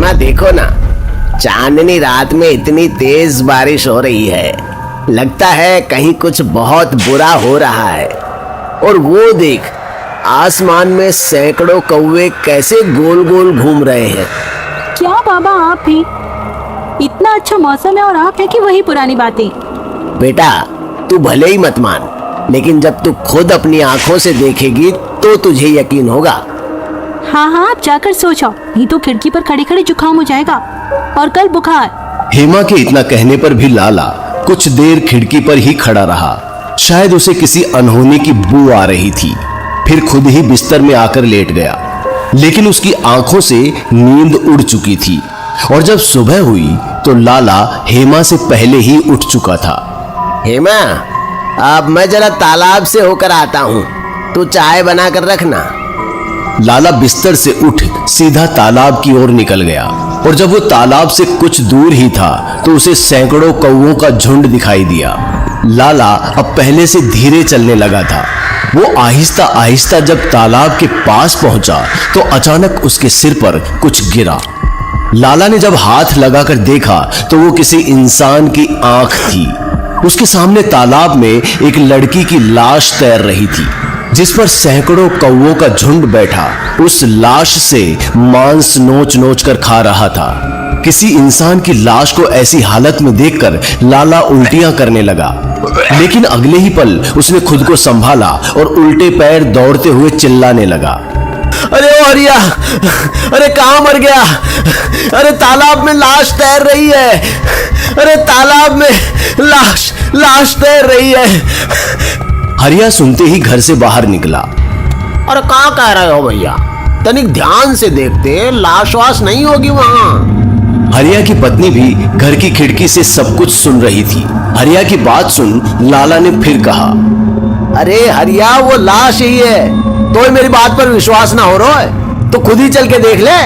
हेमा देखो ना, चांदनी रात में इतनी तेज बारिश हो रही है, लगता है कहीं कुछ बहुत बुरा हो रहा है। और वो देख, आसमान में सैकड़ों कौवे कैसे गोल गोल घूम रहे हैं। क्या बाबा आप भी? इतना अच्छा मौसम है और आप है कि वही पुरानी बातें। बेटा तू भले ही मत मान, लेकिन जब तू खुद अपनी आंखों से देखेगी तो तुझे यकीन होगा। हाँ हाँ, आप जाकर सो जाओ, नहीं तो खिड़की पर खड़े खड़े जुकाम हो जाएगा और कल बुखार। हेमा के इतना कहने पर भी लाला कुछ देर खिड़की पर ही खड़ा रहा। शायद उसे किसी अनहोनी की बू आ रही थी। फिर खुद ही बिस्तर में आकर लेट गया, लेकिन उसकी आंखों से नींद उड़ चुकी थी। और जब सुबह हुई तो लाला हेमा से पहले ही उठ चुका था। हेमा, अब मैं जरा तालाब से होकर आता हूँ, तू चाय बना कर रखना। लाला बिस्तर से उठ सीधा तालाब की ओर निकल गया। और जब वो तालाब से कुछ दूर ही था तो उसे सैकड़ों कौवों का झुंड दिखाई दिया। लाला अब पहले से धीरे चलने लगा था। वो आहिस्ता आहिस्ता जब तालाब के पास पहुंचा तो अचानक उसके सिर पर कुछ गिरा। लाला ने जब हाथ लगाकर देखा तो वो किसी इंसान की आंख थी। उसके सामने तालाब में एक लड़की की लाश तैर रही थी, जिस पर सैकड़ों कौवों का झुंड बैठा उस लाश से मांस नोच नोच कर खा रहा था। किसी इंसान की लाश को ऐसी हालत में देखकर लाला उल्टियां करने लगा, लेकिन अगले ही पल उसने खुद को संभाला और उल्टे पैर दौड़ते हुए चिल्लाने लगा। अरे ओ हरिया, अरे कहाँ मर गया? अरे तालाब में लाश तैर रही है, अरे तालाब में लाश तैर रही है। हरिया सुनते ही घर से बाहर निकला। अरे कहाँ कह रहे हो भैया, तनिक ध्यान से देखते, लाश वाश नहीं होगी वहाँ। हरिया की पत्नी भी घर की खिड़की से सब कुछ सुन रही थी। हरिया की बात सुन लाला ने फिर कहा, अरे हरिया, वो लाश ही है। तो मेरी बात पर विश्वास ना हो रहा है तो खुद ही चल के देख ले।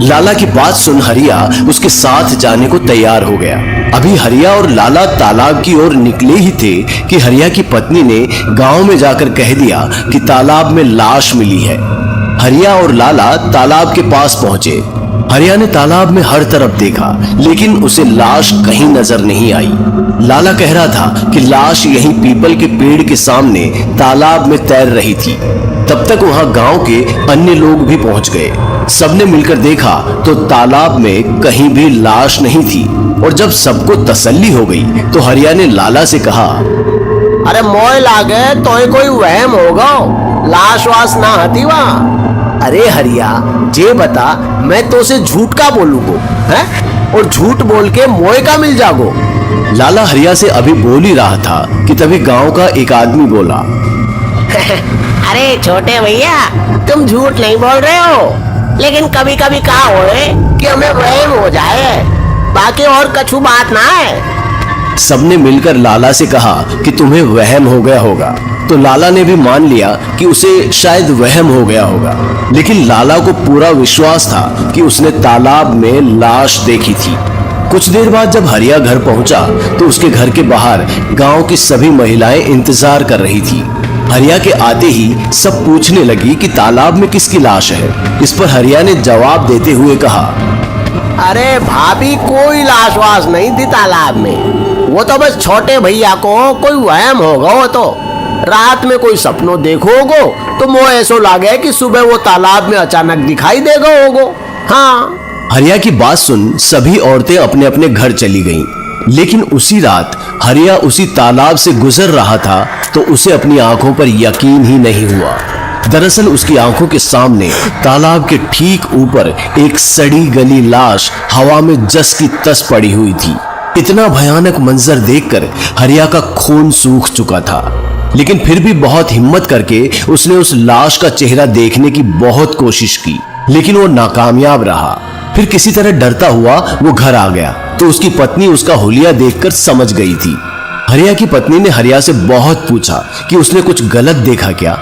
लाला की बात सुन हरिया उसके साथ जाने को तैयार हो गया। अभी हरिया और लाला तालाब की ओर निकले ही थे कि हरिया की पत्नी ने गांव में जाकर कह दिया कि तालाब में लाश मिली है। हरिया और लाला तालाब के पास पहुंचे। हरिया ने तालाब में हर तरफ देखा, लेकिन उसे लाश कहीं नजर नहीं आई। लाला कह रहा था कि लाश यहीं पीपल के पेड़ के सामने तालाब में तैर रही थी। तब तक वहां गांव के अन्य लोग भी पहुंच गए। सबने मिलकर देखा तो तालाब में कहीं भी लाश नहीं थी। और जब सबको तसल्ली हो गई तो हरिया ने लाला से कहा, अरे मोय लागे तो कोई वहम होगा, लाश वाश ना हती वहाँ। अरे हरिया, जे बता, मैं तो से झूठ का बोलूंगो है, और झूठ बोल के मोय का मिल जागो। लाला हरिया से अभी बोल ही रहा था कि तभी गांव का एक आदमी बोला, अरे छोटे भैया, तुम झूठ नहीं बोल रहे हो, लेकिन कभी कभी कहा हो कि हमें वहम हो जाए, बाकी और कछु बात ना है। सबने मिलकर लाला से कहा कि तुम्हें वहम हो गया होगा। तो लाला ने भी मान लिया कि उसे शायद वहम हो गया होगा, लेकिन लाला को पूरा विश्वास था कि उसने तालाब में लाश देखी थी। कुछ देर बाद जब हरिया घर पहुंचा तो उसके घर के बाहर गांव की सभी महिलाएं इंतजार कर रही थी। हरिया के आते ही सब पूछने लगी कि तालाब में किसकी लाश है। इस पर हरिया ने जवाब देते हुए कहा, अरे भाभी, कोई लाश वाश नहीं थी तालाब में, वो तो बस छोटे भैया को कोई वहम होगा। वो तो रात में कोई सपनों देखो होगो तो मोह ऐसो लागे कि सुबह वो तालाब में अचानक दिखाई देगा होगो। हाँ। हरिया की बात सुन सभी औरतें अपने अपने घर चली गईं। लेकिन उसी रात हरिया उसी तालाब से गुजर रहा था तो उसे अपनी आंखों पर यकीन ही नहीं हुआ। दरअसल उसकी आंखों के सामने तालाब के ठीक ऊपर एक सड़ी गली लाश हवा में जस की तस पड़ी हुई थी। इतना भयानक मंजर देखकर हरिया का खून सूख चुका था, लेकिन फिर भी बहुत हिम्मत करके उसने उस लाश का चेहरा देखने की बहुत कोशिश की, लेकिन वो नाकामयाब रहा। फिर किसी तरह डरता हुआ वो घर आ गया तो उसकी पत्नी उसका हुलिया देखकर समझ गई थी। हरिया की पत्नी ने हरिया से बहुत पूछा कि उसने कुछ गलत देखा क्या,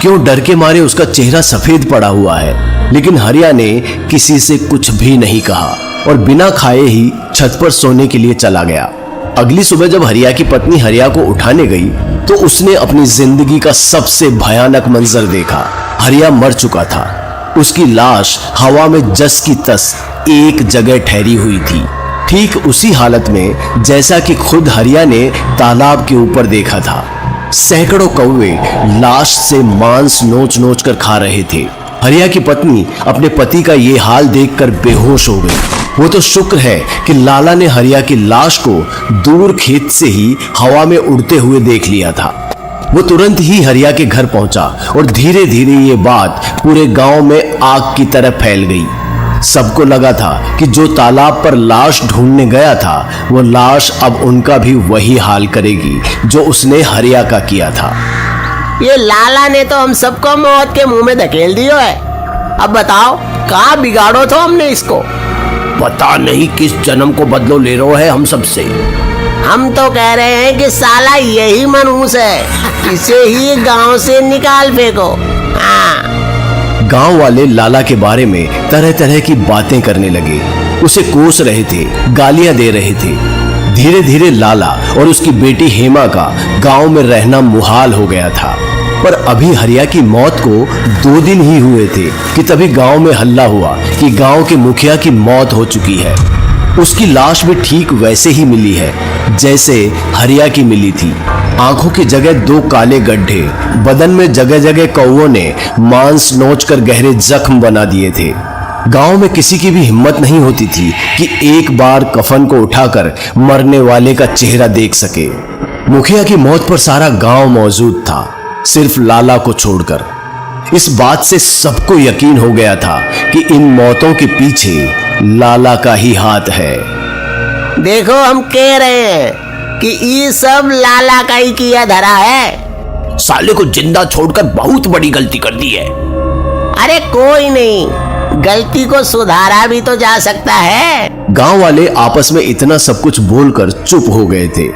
क्यों डर के मारे उसका चेहरा सफेद पड़ा हुआ है। लेकिन हरिया ने किसी से कुछ भी नहीं कहा और बिना खाए ही छत पर सोने के लिए चला गया। अगली सुबह जब हरिया की पत्नी हरिया को उठाने गई तो उसने अपनी जिंदगी का सबसे भयानक मंजर देखा। हरिया मर चुका था। उसकी लाश हवा में जस की तस एक जगह ठहरी हुई थी, ठीक उसी हालत में जैसा कि खुद हरिया ने तालाब के ऊपर देखा था। सैकड़ों कौवे लाश से मांस नोच नोच कर खा रहे थे। हरिया की पत्नी अपने पति का ये हाल देखकर बेहोश हो गई। वो तो शुक्र है कि लाला ने हरिया की लाश को दूर खेत से ही हवा में उड़ते हुए देख लिया था। वो तुरंत ही हरिया के घर पहुंचा और धीरे धीरे ये बात पूरे गांव में आग की तरह फैल गई। सबको लगा था कि जो तालाब पर लाश ढूंढने गया था वो लाश अब उनका भी वही हाल करेगी जो उसने हरिया का किया था। ये लाला ने तो हम सबको मौत के मुंह में धकेल दियो है। अब बताओ कहाँ बिगाड़ो तो हमने इसको। पता नहीं किस जन्म को बदलो ले रहे है हम सबसे। हम तो कह रहे हैं कि साला यही मनहूस है, इसे ही गांव से निकाल फेंको। हाँ। गांव वाले लाला के बारे में तरह तरह की बातें करने लगे, उसे कोस रहे थे, गालियां दे रहे थे। धीरे धीरे लाला और उसकी बेटी हेमा का गांव में रहना मुहाल हो गया था। पर अभी हरिया की मौत को 2 दिन ही हुए थे कि तभी गांव में हल्ला हुआ कि गांव के मुखिया की मौत हो चुकी है। उसकी लाश भी ठीक वैसे ही मिली है जैसे हरिया की मिली थी। आंखों की जगह 2 काले गड्ढे, बदन में जगह जगह कौवों ने मांस नोच कर गहरे जख्म बना दिए थे। गांव में किसी की भी हिम्मत नहीं होती थी कि एक बार कफन को उठाकर मरने वाले का चेहरा देख सके। मुखिया की मौत पर सारा गांव मौजूद था, सिर्फ लाला को छोड़कर। इस बात से सबको यकीन हो गया था कि इन मौतों के पीछे लाला का ही हाथ है। देखो हम कह रहे हैं कि ये सब लाला का ही किया धरा है। साले को जिंदा छोड़कर बहुत बड़ी गलती कर दी है। अरे कोई नहीं, गलती को सुधारा भी तो जा सकता है। गांव वाले आपस में इतना सब कुछ बोलकर चुप हो गए थे।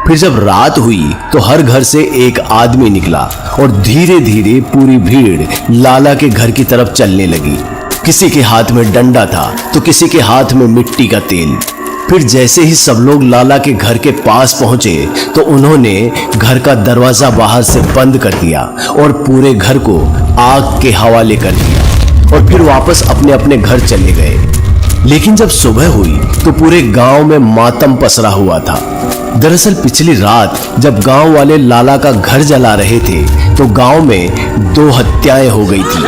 फिर जब रात हुई तो हर घर से एक आदमी निकला और धीरे धीरे पूरी भीड़ लाला के घर की तरफ चलने लगी। किसी के हाथ में डंडा था तो किसी के हाथ में मिट्टी का तेल। फिर जैसे ही सब लोग लाला के घर के पास पहुंचे तो उन्होंने घर का दरवाजा बाहर से बंद कर दिया और पूरे घर को आग के हवाले कर दिया और फिर वापस अपने अपने घर चले गए। लेकिन जब सुबह हुई तो पूरे गांव में मातम पसरा हुआ था। दरअसल पिछली रात जब गांव वाले लाला का घर जला रहे थे तो गांव में 2 हत्याएं हो गई थी,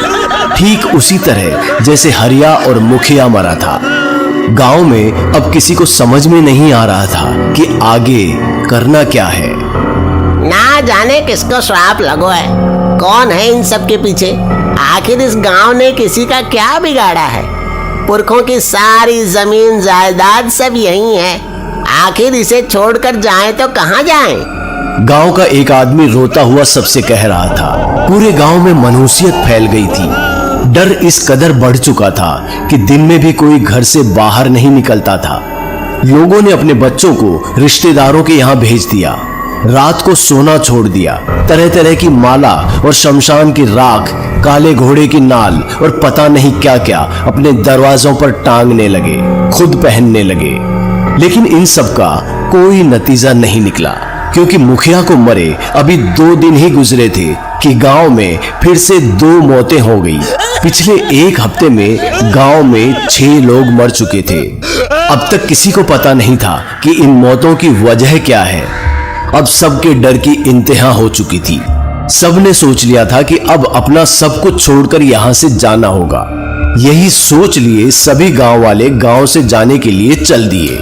ठीक उसी तरह जैसे हरिया और मुखिया मरा था। गांव में अब किसी को समझ में नहीं आ रहा था कि आगे करना क्या है। ना जाने किसको श्राप लगो है, कौन है इन सब के पीछे। आखिर इस गांव ने किसी का क्या बिगाड़ा है। पुरखों की सारी जमीन जायदाद सब यही है, आखिर इसे छोड़कर जाएं तो कहां जाएं? गांव का एक आदमी रोता हुआ सबसे कह रहा था। पूरे गांव में मनहूसियत फैल गई थी। डर इस कदर बढ़ चुका था कि दिन में भी कोई घर से बाहर नहीं निकलता था। लोगों ने अपने बच्चों को रिश्तेदारों के यहाँ भेज दिया, रात को सोना छोड़ दिया। तरह तरह की माला और शमशान की राख, काले घोड़े की नाल और पता नहीं क्या क्या अपने दरवाजों पर टांगने लगे, खुद पहनने लगे। लेकिन इन सब का कोई नतीजा नहीं निकला, क्योंकि मुखिया को मरे अभी 2 दिन ही गुजरे थे कि गांव में फिर से 2 मौतें हो गई। पिछले 1 हफ्ते में गांव में 6 लोग मर चुके थे। अब तक किसी को पता नहीं था कि इन मौतों की वजह क्या है। अब सबके डर की इंतहा हो चुकी थी। सबने सोच लिया था कि अब अपना सब कुछ छोड़कर यहाँ से जाना होगा। यही सोच लिए सभी गांव वाले गांव से जाने के लिए चल दिए।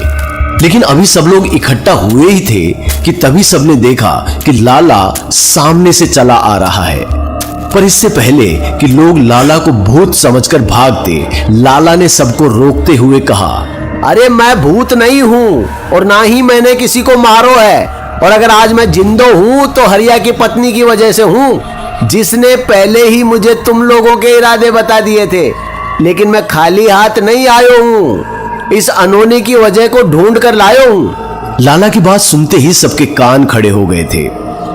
लेकिन अभी सब लोग इकट्ठा हुए ही थे कि तभी सबने देखा कि लाला सामने से चला आ रहा है। पर इससे पहले कि लोग लाला को भूत समझकर भागते, लाला ने सबको रोकते हुए कहा, अरे मैं भूत नहीं हूँ और ना ही मैंने किसी को मारो है। और अगर आज मैं जिंदो हूँ तो हरिया की पत्नी की वजह से हूँ, जिसने पहले ही मुझे तुम लोगों के इरादे बता दिए थे। लेकिन मैं खाली हाथ नहीं आयो हूँ, इस अनहोनी की वजह को ढूंढ कर लायो हूँ। लाला की बात सुनते ही सबके कान खड़े हो गए थे।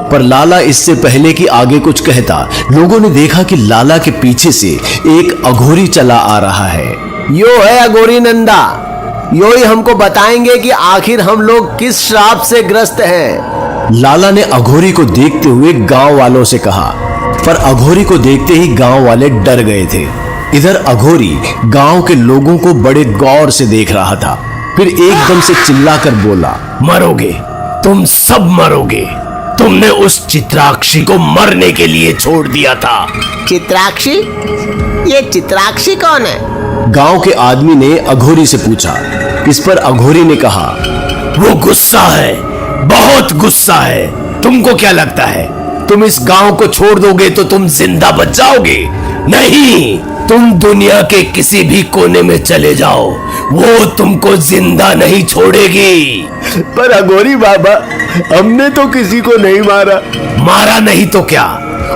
पर लाला इससे पहले कि आगे कुछ कहता, लोगों ने देखा कि लाला के पीछे से एक अघोरी चला आ रहा है। यो है अघोरी नंदा, यो ही हमको बताएंगे कि आखिर हम लोग किस श्राप से ग्रस्त हैं। लाला ने अघोरी को देखते हुए गांव वालों से कहा, पर अघोरी को देखते ही गांव वाले डर गए थे। इधर अघोरी गांव के लोगों को बड़े गौर से देख रहा था। फिर एकदम से चिल्लाकर बोला, मरोगे, तुम सब मरोगे। तुमने उस चित्राक्षी को मरने के लिए छोड़ दिया था। चित्राक्षी? ये चित्राक्षी कौन है? गांव के आदमी ने अघोरी से पूछा। इस पर अघोरी ने कहा, वो गुस्सा है, बहुत गुस्सा है। तुमको क्या लगता है तुम इस गांव को छोड़ दोगे तो तुम जिंदा बच जाओगे? नहीं, तुम दुनिया के किसी भी कोने में चले जाओ, वो तुमको जिंदा नहीं छोड़ेगी। पर अघोरी बाबा, हमने तो किसी को नहीं मारा। मारा नहीं तो क्या,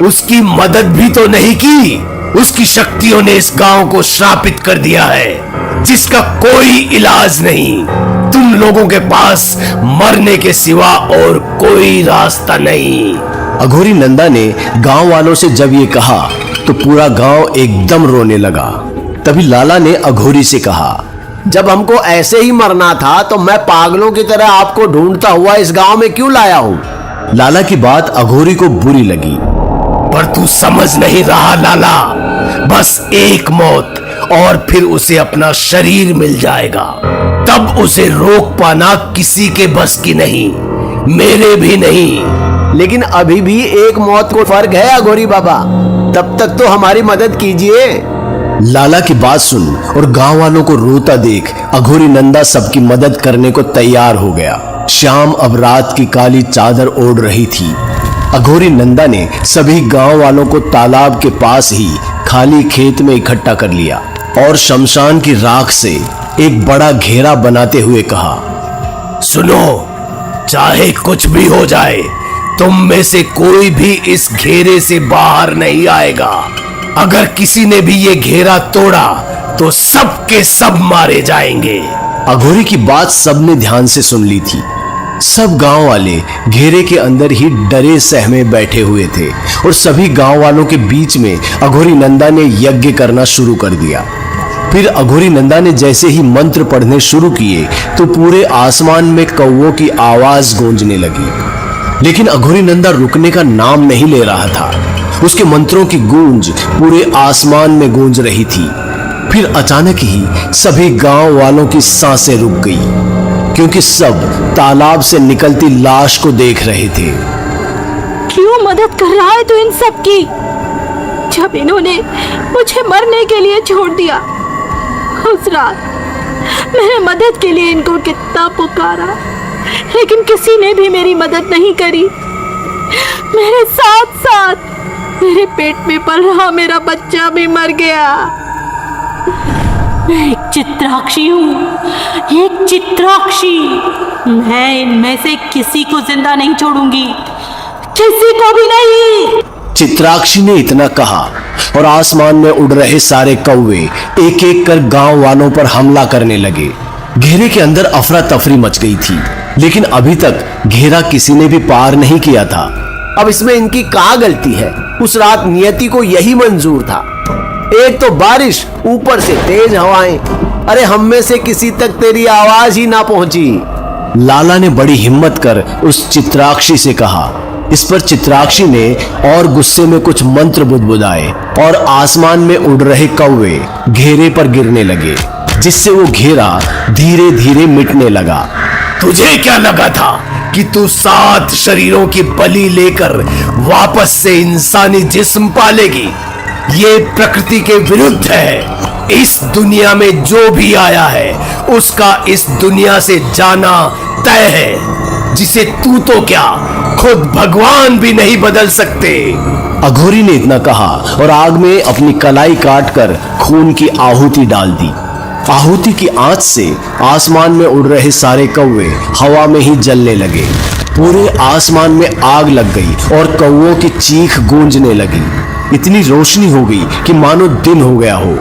उसकी मदद भी तो नहीं की। उसकी शक्तियों ने इस गांव को श्रापित कर दिया है, जिसका कोई इलाज नहीं। तुम लोगों के पास मरने के सिवा और कोई रास्ता नहीं। अघोरी नंदा ने गांव वालों से जब ये कहा तो पूरा गांव एकदम रोने लगा। तभी लाला ने अघोरी से कहा, जब हमको ऐसे ही मरना था तो मैं पागलों की तरह आपको ढूंढता हुआ इस गांव में क्यों लाया हूं? लाला की बात अघोरी को बुरी लगी। पर तू समझ नहीं रहा लाला, बस एक मौत और फिर उसे अपना शरीर मिल जाएगा। तब उसे रोक पाना किसी के बस की नहीं, मेरे भी नहीं। लेकिन अभी भी एक मौत को फर्क है अघोरी बाबा, तब तक तो हमारी मदद कीजिए। लाला की बात सुन और गांव वालों को रोता देख अघोरी नंदा सबकी मदद करने को तैयार हो गया। शाम अब रात की काली चादर ओढ़ रही थी। अघोरी नंदा ने सभी गांव वालों को तालाब के पास ही खाली खेत में इकट्ठा कर लिया और शमशान की राख से एक बड़ा घेरा बनाते हुए कहा, सुनो, चाहे कुछ भी हो जाए, तुम में से कोई भी इस घेरे से बाहर नहीं आएगा। अगर किसी ने भी ये घेरा तोड़ा तो सब के सब मारे जाएंगे। अघोरी की बात सबने ध्यान से सुन ली थी। सब गांव वाले घेरे के अंदर ही डरे सहमे बैठे हुए थे और सभी गांव वालों के बीच में अघोरी नंदा ने यज्ञ करना शुरू कर दिया। फिर अघोरी नंदा ने जैसे ही मंत्र पढ़ने शुरू किए तो पूरे आसमान में कौवों की आवाज गूंजने लगी। लेकिन अघोरी नंदा रुकने का नाम नहीं ले रहा था। उसके मंत्रों की गूंज पूरे आसमान में गूंज रही थी। फिर अचानक ही सभी गांव वालों की सांसें रुक गई, क्योंकि सब तालाब से निकलती लाश को देख रहे थे। क्यों मदद कर रहा है तू इन सब की? जब इन्होंने मुझे मरने के लिए छोड़ दिया, उस रात मैंने मदद के लिए इनको कितना पुकारा, लेकिन किसी ने भी मेरी मदद नहीं करी। मेरे साथ साथ मेरे पेट में पल रहा मेरा बच्चा भी मर गया। मैं एक चित्राक्षी हूँ, एक चित्राक्षी। मैं इनमें से किसी को जिंदा नहीं छोड़ूंगी, किसी को भी नहीं। चित्राक्षी ने इतना कहा और आसमान में उड़ रहे सारे कौवे एक एक कर गांव वालों पर हमला करने लगे। घेरे के अंदर अफरा तफरी मच गई थी, लेकिन अभी तक घेरा किसी ने भी पार नहीं किया था। अब इसमें इनकी क्या गलती है? उस रात नियति को यही मंजूर था। एक तो बारिश, ऊपर से तेज हवाएं। अरे हम में से किसी तक तेरी आवाज ही ना पहुंची। लाला ने बड़ी हिम्मत कर उस चित्राक्षी से कहा। इस पर चित्राक्षी ने और गुस्से में कुछ मंत्र बुदबुदाए और आसमान में उड़ रहे कौवे घेरे पर गिरने लगे, जिससे वो घेरा धीरे धीरे मिटने लगा। तुझे क्या लगा था कि तू 7 शरीरों की बलि लेकर वापस से इंसानी जिस्म पालेगी? ये प्रकृति के विरुद्ध है। इस दुनिया में जो भी आया है उसका इस दुनिया से जाना तय है, जिसे तू तो क्या खुद भगवान भी नहीं बदल सकते। अघोरी ने इतना कहा और आग में अपनी कलाई काटकर खून की आहुति डाल दी। आहुति की आंच से आसमान में उड़ रहे सारे कौवे हवा में ही जलने लगे। पूरे आसमान में आग लग गई और कौवों की चीख गूंजने लगी। इतनी रोशनी हो गई कि मानो दिन हो गया हो।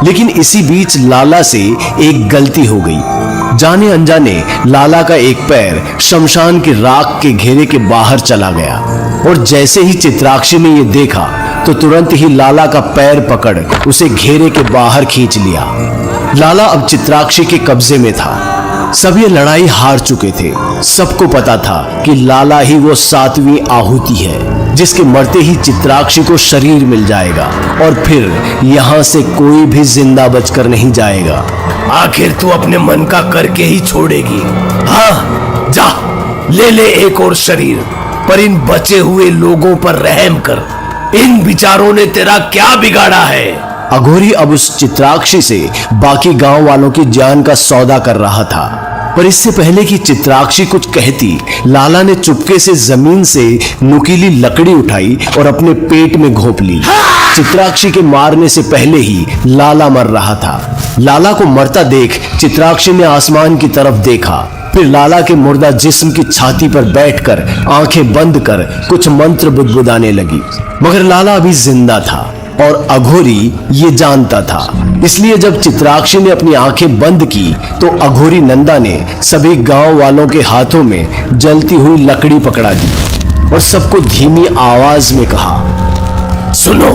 लेकिन इसी बीच लाला से एक गलती हो गई। जाने अनजाने लाला का एक पैर शमशान की राख के घेरे के बाहर चला गया और जैसे ही चित्राक्षी ने यह देखा तो तुरंत ही लाला का पैर पकड़ उसे घेरे के बाहर खींच लिया। लाला अब चित्राक्षी के कब्जे में था। सब ये लड़ाई हार चुके थे। सबको पता था कि लाला ही वो 7वीं आहुति है। जिसके मरते ही चित्राक्षी को शरीर मिल जाएगा और फिर यहाँ से कोई भी जिंदा बचकर नहीं जाएगा। आखिर तू अपने मन का करके ही छोड़ेगी। हाँ, जा ले ले एक और शरीर, पर इन बचे हुए लोगों पर रहम कर। इन बिचारों ने तेरा क्या बिगाड़ा है? अघोरी अब उस चित्राक्षी से बाकी गांव वालों की जान का सौदा कर रहा था, पर इससे पहले कि चित्राक्षी कुछ कहती, लाला ने चुपके से जमीन से नुकीली लकड़ी उठाई और अपने पेट में घोंप ली। चित्राक्षी के मारने से पहले ही लाला मर रहा था। लाला को मरता देख चित्राक्षी ने आसमान की तरफ देखा, फिर लाला के मुर्दा जिस्म की छाती पर बैठकर आंखें बंद कर कुछ मंत्र बुदबुदाने लगी। मगर लाला अभी जिंदा था और अघोरी ये जानता था। इसलिए जब चित्राक्षी ने अपनी आंखें बंद की तो अघोरी नंदा ने सभी गांव वालों के हाथों में जलती हुई लकड़ी पकड़ा दी और सबको धीमी आवाज में कहा, सुनो,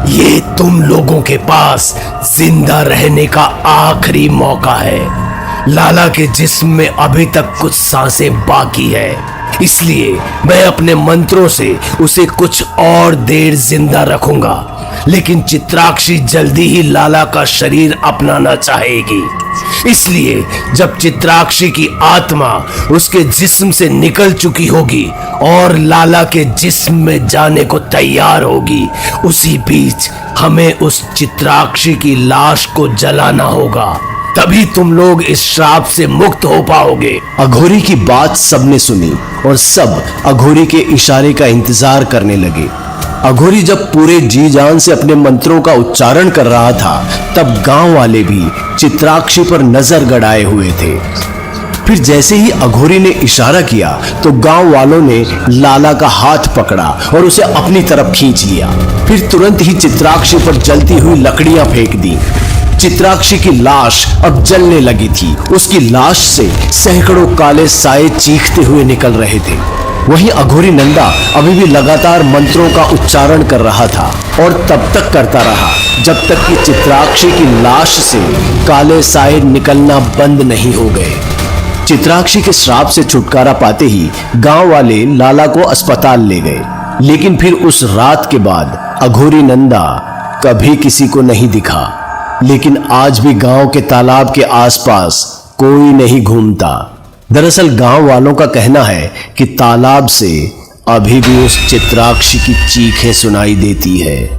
ये तुम लोगों के पास जिंदा रहने का आखिरी मौका है। लाला के जिस्म में अभी तक कुछ सांसें बाकी है, इसलिए मैं अपने मंत्रों से उसे कुछ और देर जिंदा रखूंगा। लेकिन चित्राक्षी जल्दी ही लाला का शरीर अपनाना चाहेगी, इसलिए जब चित्राक्षी की आत्मा उसके जिस्म से निकल चुकी होगी और लाला के जिस्म में जाने को तैयार होगी, उसी बीच हमें उस चित्राक्षी की लाश को जलाना होगा। तभी तुम लोग इस श्राप से मुक्त हो पाओगे। अघोरी की बात सबने सुनी और सब अघोरी के इशारे का इंतजार करने लगे। अघोरी जब पूरे जी जान से अपने मंत्रों का उच्चारण कर रहा था, तब गांव वाले भी चित्राक्षी पर नजर गड़ाए हुए थे। फिर जैसे ही अघोरी ने इशारा किया तो गांव वालों ने लाला का हाथ पकड़ा और उसे अपनी तरफ खींच लिया। फिर तुरंत ही चित्राक्षी पर जलती हुई लकड़ियां फेंक दी। चित्राक्षी की लाश अब जलने लगी थी। उसकी लाश से सैकड़ों काले साए चीखते हुए निकल रहे थे। वहीं अघोरी नंदा अभी भी लगातार मंत्रों का उच्चारण कर रहा था और तब तक करता रहा जब तक कि चित्राक्षी की लाश से काले साए निकलना बंद नहीं हो गए। चित्राक्षी के श्राप से छुटकारा पाते ही गांव वाले लाला को अस्पताल ले गए, लेकिन फिर उस रात के बाद अघोरी नंदा कभी किसी को नहीं दिखा। लेकिन आज भी गांव के तालाब के आसपास कोई नहीं घूमता। दरअसल गांव वालों का कहना है कि तालाब से अभी भी उस चित्राक्षी की चीखें सुनाई देती है।